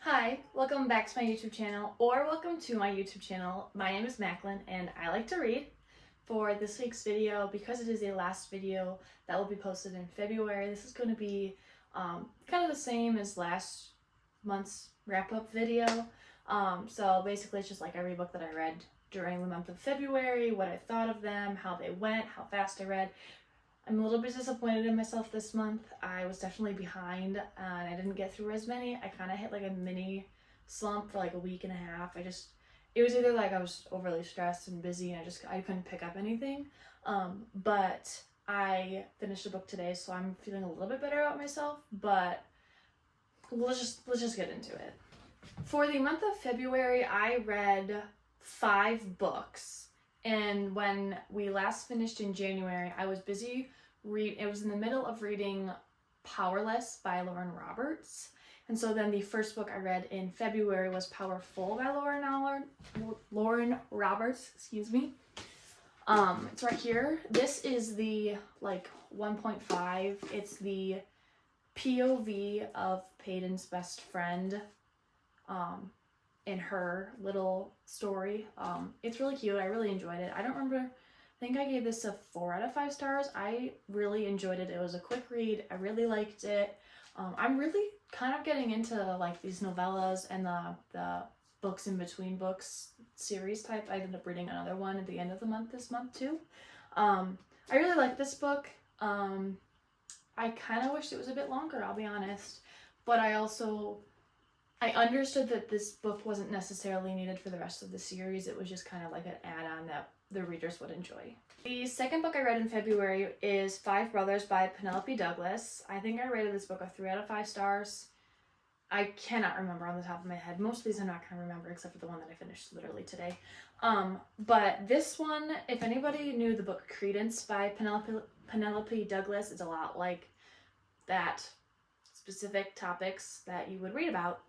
Hi, welcome back to my YouTube channel, or welcome to my YouTube channel. My name is Macklynn, and I like to read. For this week's video, because it is a last video that will be posted in February, this is going to be kind of the same as last month's wrap-up video. So basically it's just like every book that I read during the month of February, what I thought of them, how they went, how fast I read. I'm a little bit disappointed in myself this month. I was definitely behind and I didn't get through as many. I kind of hit like a mini slump for like a week and a half. It was either like I was overly stressed and busy and I couldn't pick up anything. But I finished a book today, so I'm feeling a little bit better about myself, but let's just get into it. For the month of February, I read 5 books. And when we last finished in January, I was busy it was in the middle of reading Powerless by Lauren Roberts. And so then the first book I read in February was Powerful by Lauren Roberts, excuse me. It's right here. This is the 1.5. It's the POV of Peyton's best friend in her little story. It's really cute. I really enjoyed it. I think I gave this a 4 out of 5 stars. I really enjoyed it. It was a quick read. I really liked it. I'm really kind of getting into like these novellas and the books in between books series type. I ended up reading another one at the end of the month this month too. I really like this book. I kind of wished it was a bit longer, I'll be honest, but I understood that this book wasn't necessarily needed for the rest of the series. It was just kind of like an add-on that the readers would enjoy. The second book I read in February is Five Brothers by Penelope Douglas. I think I rated this book a 3 out of 5 stars. I cannot remember on the top of my head. Most of these I'm not going to remember except for the one that I finished literally today. But this one, if anybody knew the book Credence by Penelope Douglas, it's a lot like that specific topics that you would read about.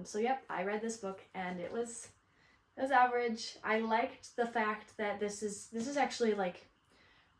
So yep, I read this book and it was average. I liked the fact that this is actually like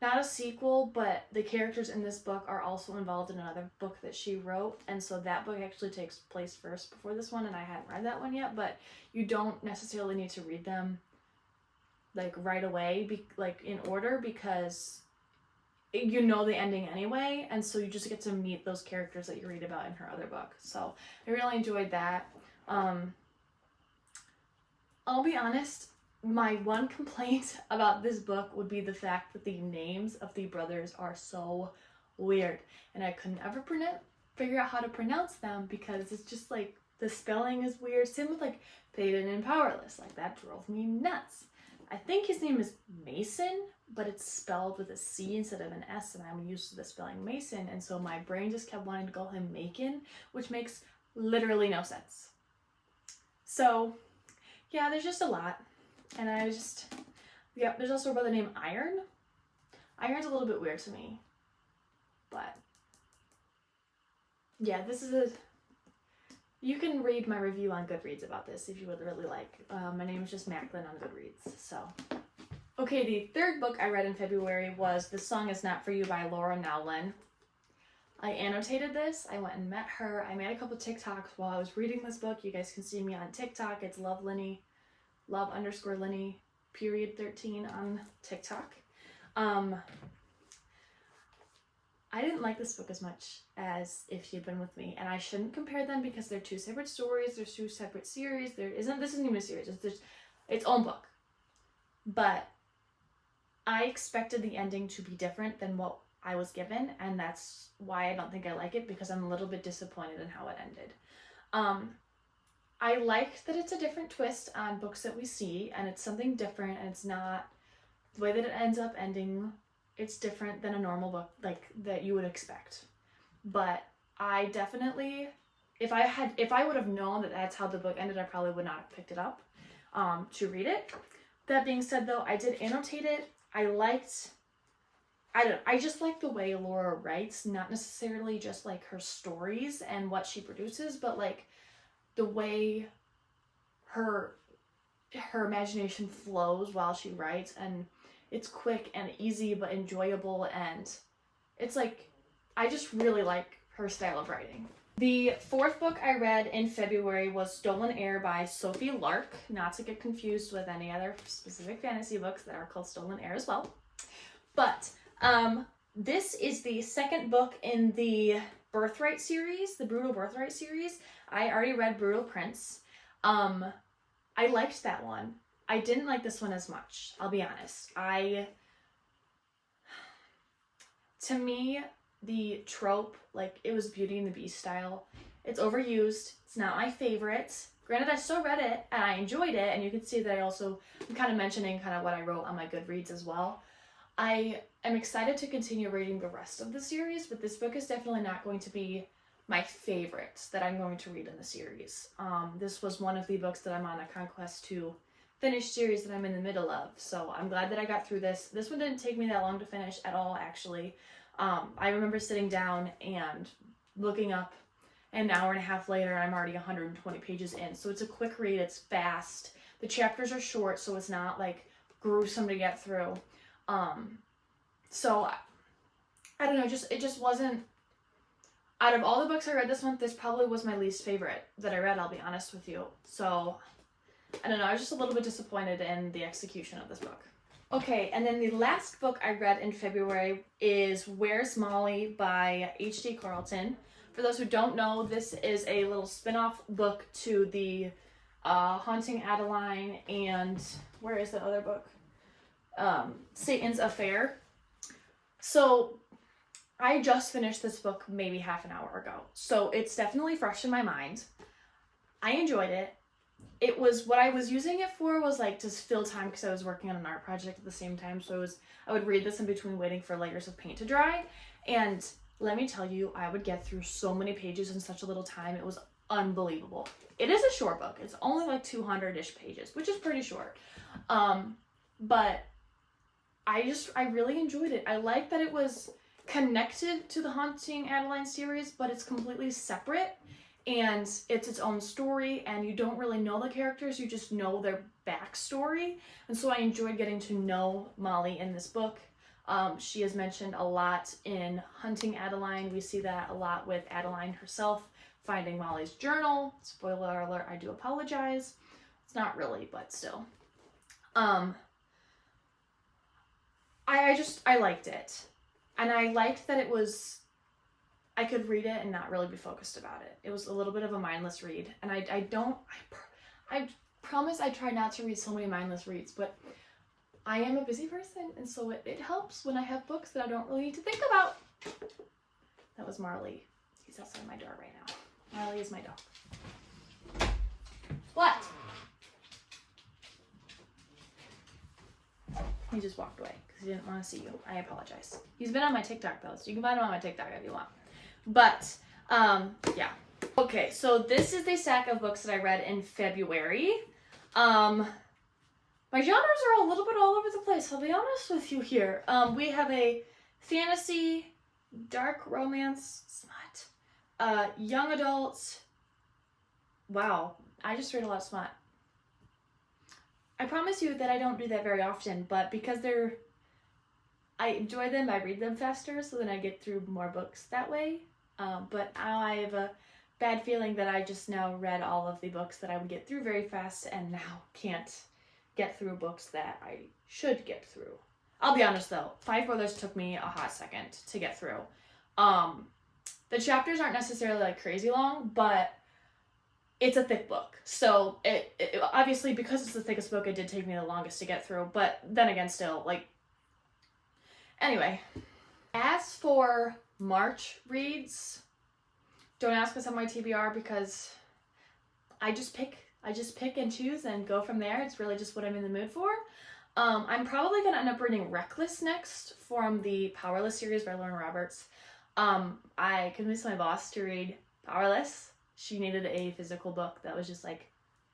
not a sequel, but the characters in this book are also involved in another book that she wrote, and so that book actually takes place first before this one, and I hadn't read that one yet. But you don't necessarily need to read them like right away, in order, because you know the ending anyway, and so you just get to meet those characters that you read about in her other book. So I really enjoyed that. I'll be honest, my one complaint about this book would be the fact that the names of the brothers are so weird, and I couldn't ever figure out how to pronounce them because it's just like the spelling is weird. Same with like Peyton and Powerless, like that drove me nuts. I think his name is Mason, but it's spelled with a C instead of an S, and I'm used to the spelling Mason, and so my brain just kept wanting to call him Macon, which makes literally no sense. So yeah, there's just a lot. And there's also a brother named Iron. Iron's a little bit weird to me. But yeah, you can read my review on GoodReads about this if you would really like. My name is just Macklynn on GoodReads, so. Okay, the third book I read in February was This Song Is Not For You by Laura Nowlin. I annotated this. I went and met her. I made a couple TikToks while I was reading this book. You guys can see me on TikTok. It's love_Linny 13 on TikTok. I didn't like this book as much as if she'd been with me, and I shouldn't compare them because they're 2 separate stories. There's 2 separate series. This isn't even a series. It's its own book. But I expected the ending to be different than what I was given, and that's why I don't think I like it, because I'm a little bit disappointed in how it ended. I liked that it's a different twist on books that we see, and it's something different, and it's not the way that it ends up ending. It's different than a normal book that you would expect. But I definitely, if I would have known that that's how the book ended, I probably would not have picked it up to read it. That being said, though, I did annotate it. I just like the way Laura writes, not necessarily just like her stories and what she produces, but like the way her imagination flows while she writes, and it's quick and easy but enjoyable, and it's like I just really like her style of writing. The fourth book I read in February was Stolen Heir by Sophie Lark, not to get confused with any other specific fantasy books that are called Stolen Heir as well. But this is the second book in the Birthright series, the Brutal Birthright series. I already read Brutal Prince. I liked that one. I didn't like this one as much, I'll be honest. To me, the trope, like, it was Beauty and the Beast style. It's overused. It's not my favorite. Granted, I still read it, and I enjoyed it, and you can see that I'm kind of mentioning kind of what I wrote on my GoodReads as well. I am excited to continue reading the rest of the series, but this book is definitely not going to be my favorite that I'm going to read in the series. This was one of the books that I'm on a conquest to finish series that I'm in the middle of, so I'm glad that I got through this. This one didn't take me that long to finish at all, actually. I remember sitting down and looking up, and an hour and a half later, I'm already 120 pages in, so it's a quick read, it's fast. The chapters are short, so it's not, like, gruesome to get through. So, I don't know, it just wasn't, out of all the books I read this month, this probably was my least favorite that I read, I'll be honest with you. So, I don't know, I was just a little bit disappointed in the execution of this book. Okay, and then the last book I read in February is Where's Molly by H.D. Carlton. For those who don't know, this is a little spin-off book to the Haunting Adeline and, where is the other book? Satan's Affair. So, I just finished this book maybe half an hour ago, so it's definitely fresh in my mind. I enjoyed it. It was, what I was using it for was like to fill time because I was working on an art project at the same time, so I would read this in between waiting for layers of paint to dry, and let me tell you, I would get through so many pages in such a little time. It was unbelievable. It is a short book. It's only like 200-ish pages, which is pretty short. But I really enjoyed it. I like that it was connected to the Haunting Adeline series, but it's completely separate, and it's its own story, and you don't really know the characters, you just know their backstory, and so I enjoyed getting to know Molly in this book. She is mentioned a lot in Hunting Adeline. We see that a lot with Adeline herself finding Molly's journal. Spoiler alert, I do apologize. It's not really, but still. I liked it. And I liked that I could read it and not really be focused about it. It was a little bit of a mindless read. And I promise I try not to read so many mindless reads, but I am a busy person, and so it helps when I have books that I don't really need to think about. That was Marley. He's outside my door right now. Marley is my dog. What? He just walked away because he didn't want to see you. I apologize. He's been on my TikTok though, so you can find him on my TikTok if you want. But, yeah. Okay, so this is the stack of books that I read in February. My genres are a little bit all over the place, I'll be honest with you here. We have a fantasy, dark romance, smut, young adult. Wow, I just read a lot of smut. I promise you that I don't do that very often, but because I enjoy them, I read them faster, so then I get through more books that way. But now I have a bad feeling that I just now read all of the books that I would get through very fast and now can't get through books that I should get through. I'll be honest though, Five Brothers took me a hot second to get through. The chapters aren't necessarily like crazy long, but it's a thick book. So it obviously, because it's the thickest book, it did take me the longest to get through, but then again still, like, anyway. As for March reads, don't ask what's on my TBR because I just pick and choose and go from there. It's really just what I'm in the mood for. I'm probably going to end up reading Reckless next from the Powerless series by Lauren Roberts. I convinced my boss to read Powerless. She needed a physical book that was just like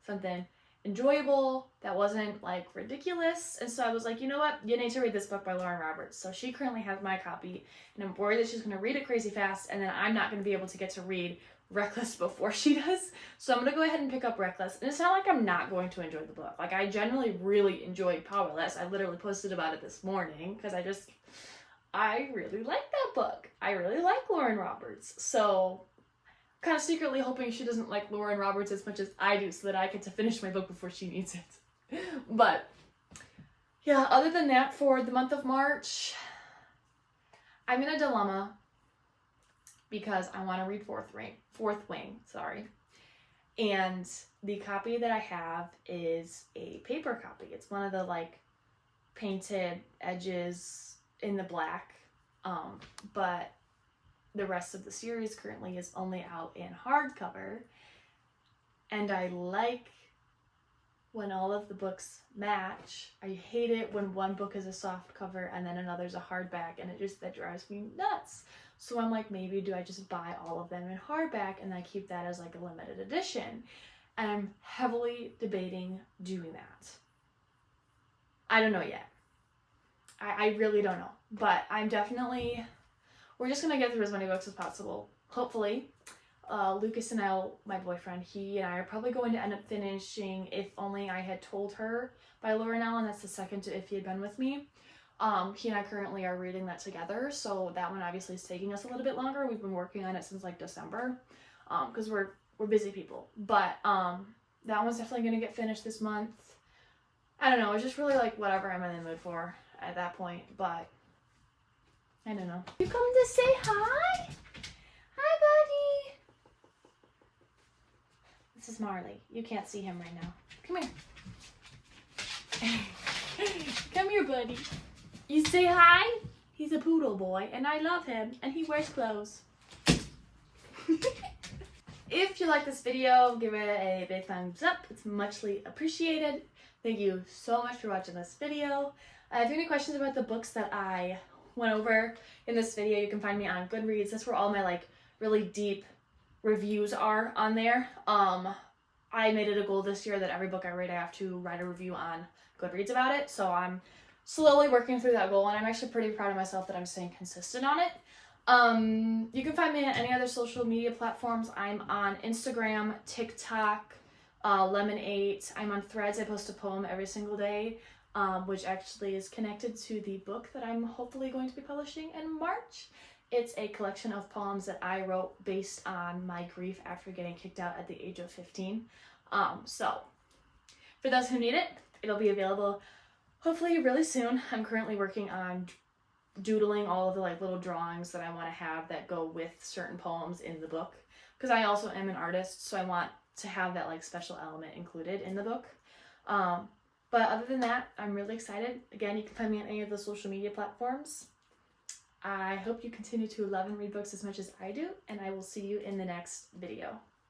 something enjoyable, that wasn't like ridiculous. And so I was like, you know what? You need to read this book by Lauren Roberts. So she currently has my copy, and I'm worried that she's going to read it crazy fast, and then I'm not going to be able to get to read Reckless before she does. So I'm going to go ahead and pick up Reckless. And it's not like I'm not going to enjoy the book. Like, I generally really enjoyed Powerless. I literally posted about it this morning because I really like that book. I really like Lauren Roberts. So kind of secretly hoping she doesn't like Lauren Roberts as much as I do so that I get to finish my book before she needs it. But yeah, other than that, for the month of March, I'm in a dilemma because I want to read Fourth Wing, and the copy that I have is a paper copy. It's one of the like painted edges in the black, but the rest of the series currently is only out in hardcover, and I like when all of the books match. I hate it when one book is a soft cover and then another's a hardback, and that drives me nuts. So I'm like, maybe do I just buy all of them in hardback and I keep that as like a limited edition? And I'm heavily debating doing that. I don't know yet. I really don't know, but we're just gonna get through as many books as possible, hopefully. Lucas and I, my boyfriend, he and I are probably going to end up finishing If Only I Had Told Her by Lauren Allen. That's the second to If He Had Been With Me. He and I currently are reading that together, so that one obviously is taking us a little bit longer. We've been working on it since like December, because we're busy people. But that one's definitely going to get finished this month. I don't know, it's just really like whatever I'm in the mood for at that point, but I don't know. You come to say hi? Hi, buddy. This is Marley. You can't see him right now. Come here. Come here, buddy. You say hi? He's a poodle boy, and I love him, and he wears clothes. If you like this video, give it a big thumbs up. It's muchly appreciated. Thank you so much for watching this video. If you have any questions about the books that I went over in this video, you can find me on GoodReads. That's where all my like really deep reviews are on there. I made it a goal this year that every book I read, I have to write a review on GoodReads about it. So I'm slowly working through that goal, and I'm actually pretty proud of myself that I'm staying consistent on it. You can find me on any other social media platforms. I'm on Instagram, TikTok, Lemon8. I'm on Threads. I post a poem every single day, which actually is connected to the book that I'm hopefully going to be publishing in March. It's a collection of poems that I wrote based on my grief after getting kicked out at the age of 15. So for those who need it, it'll be available hopefully really soon. I'm currently working on doodling all of the like little drawings that I want to have that go with certain poems in the book, because I also am an artist, so I want to have that like special element included in the book. But other than that, I'm really excited. Again, you can find me on any of the social media platforms. I hope you continue to love and read books as much as I do, and I will see you in the next video.